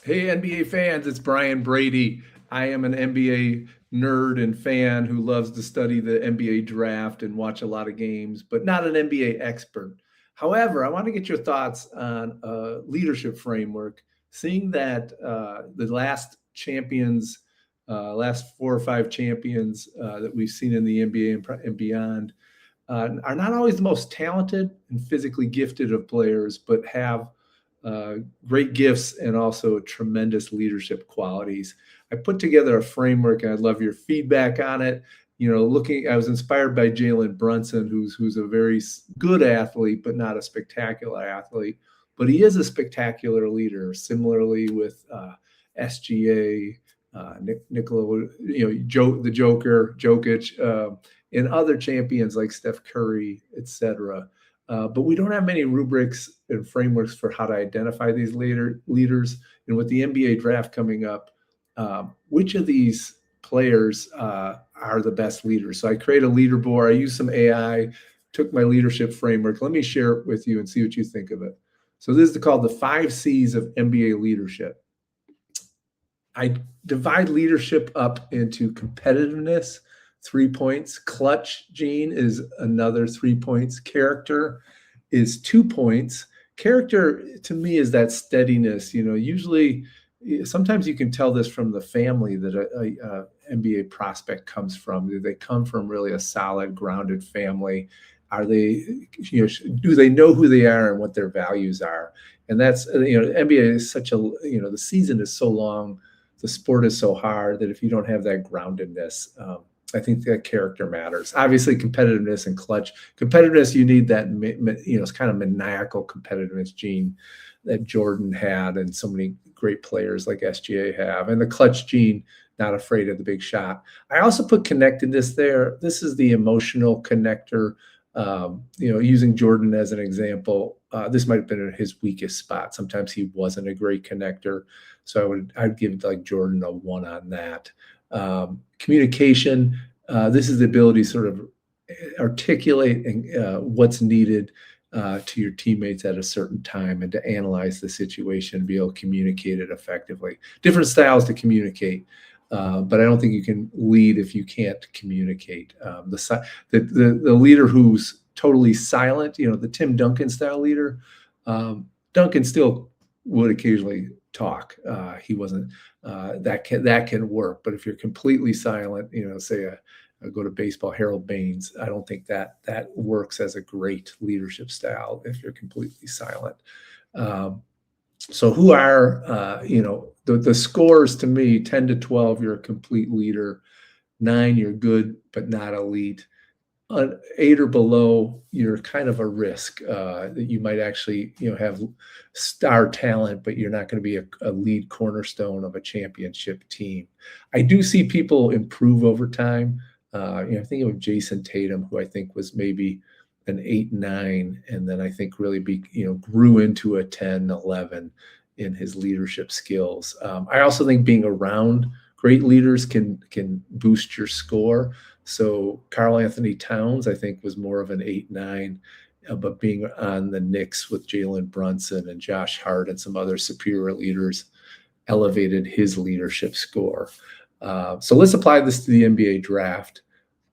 Hey, NBA fans, it's Brian Brady. I am an NBA nerd and fan who loves to study the NBA draft and watch a lot of games, but not an NBA expert. However, I want to get your thoughts on a leadership framework, seeing that the last champions, last 4 or 5 champions that we've seen in the NBA and beyond, are not always the most talented and physically gifted of players, but have uh, great gifts and also tremendous leadership qualities. I put together a framework, and I'd love your feedback on it. I was inspired by Jalen Brunson, who's a very good athlete, but not a spectacular athlete. But he is a spectacular leader. Similarly with SGA, Nikola, the Joker, Jokic, and other champions like Steph Curry, etc. But we don't have many rubrics and frameworks for how to identify these leaders. And with the NBA draft coming up, which of these players are the best leaders? So I create a leaderboard. I use some AI, took my leadership framework. Let me share it with you and see what you think of it. So this is called the 5 C's of NBA leadership. I divide leadership up into competitiveness, 3 points. Clutch gene is another 3 points. Character is 2 points. Character to me is that steadiness. Usually, sometimes you can tell this from the family that a NBA prospect comes from. Do they come from really a solid, grounded family? Are they, do they know who they are and what their values are? And that's, NBA is such a, the season is so long, the sport is so hard that if you don't have that groundedness, I think that character matters. Obviously, competitiveness and clutch. Competitiveness, you need that, it's kind of maniacal competitiveness gene that Jordan had and so many great players like SGA have. And the clutch gene, not afraid of the big shot. I also put connectedness there. This is the emotional connector. Using Jordan as an example, this might have been his weakest spot. Sometimes he wasn't a great connector. So I'd give like Jordan a 1 on that. Communication. This is the ability to sort of articulate what's needed to your teammates at a certain time and to analyze the situation, be able to communicate it effectively. Different styles to communicate. But I don't think you can lead if you can't communicate. The leader who's totally silent, the Tim Duncan style leader, Duncan still would occasionally talk. He wasn't that can work. But if you're completely silent, say go to baseball, Harold Baines, I don't think that works as a great leadership style if you're completely silent. So who are, the scores to me, 10 to 12, you're a complete leader. 9, you're good, but not elite. 8 or below, you're kind of a risk that you might actually, have star talent, but you're not going to be a lead cornerstone of a championship team. I do see people improve over time. Think of Jason Tatum, who I think was maybe an 8, 9, and then I think really grew into a 10, 11 in his leadership skills. I also think being around great leaders can boost your score. So Karl Anthony Towns, I think, was more of an 8, 9, but being on the Knicks with Jalen Brunson and Josh Hart and some other superior leaders elevated his leadership score. So let's apply this to the NBA draft.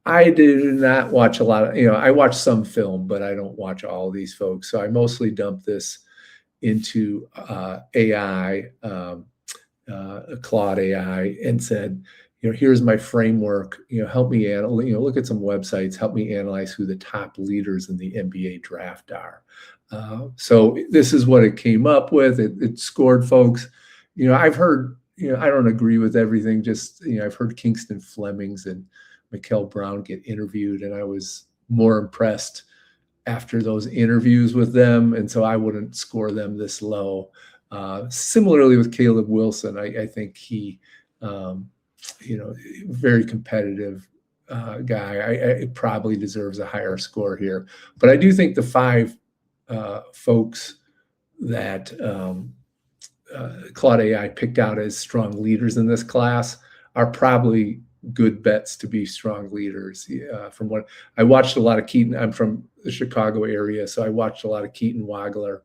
I do not watch a lot of, I watch some film, but I don't watch all of these folks. So I mostly dump this into AI, Claude AI, and said, here's my framework. Help me look at some websites. Help me analyze who the top leaders in the NBA draft are. So this is what it came up with. It scored folks. I've heard. I don't agree with everything. Just I've heard Kingston Flemings and Mikel Brown get interviewed, and I was more impressed after those interviews with them, and so I wouldn't score them this low. Similarly with Caleb Wilson, I think he, very competitive guy. I probably deserves a higher score here, but I do think the 5 folks that Claude AI picked out as strong leaders in this class are probably good bets to be strong leaders. From what I watched a lot of Keaton, I'm from the Chicago area, so I watched a lot of Keaton Wagler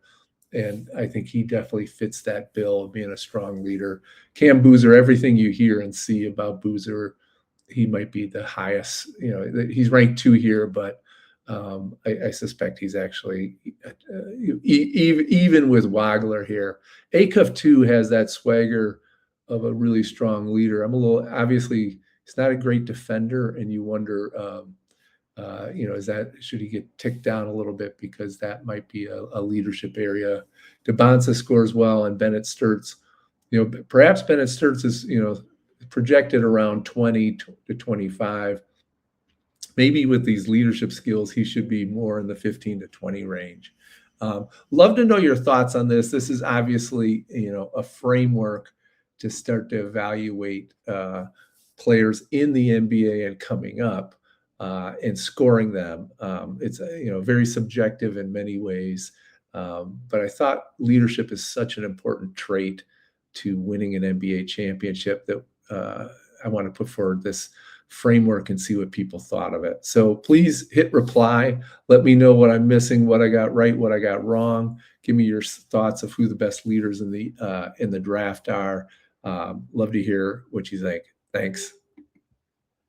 And I think he definitely fits that bill of being a strong leader. Cam Boozer, everything you hear and see about Boozer, he might be the highest. He's ranked 2 here, but I suspect he's actually even with Wagler here. Acuff too has that swagger of a really strong leader. I'm a little obviously he's not a great defender, and you wonder, should he get ticked down a little bit because that might be a leadership area. DeBonsa scores well, and Bennett Sturts, perhaps Bennett Sturts is projected around 20 to 25. Maybe with these leadership skills, he should be more in the 15 to 20 range. Love to know your thoughts on this. This is obviously, a framework to start to evaluate players in the NBA and coming up and scoring them. It's very subjective in many ways, but I thought leadership is such an important trait to winning an NBA championship that I want to put forward this framework and see what people thought of it. So please hit reply. Let me know what I'm missing, what I got right, what I got wrong. Give me your thoughts of who the best leaders in the draft are. Love to hear what you think. Thanks.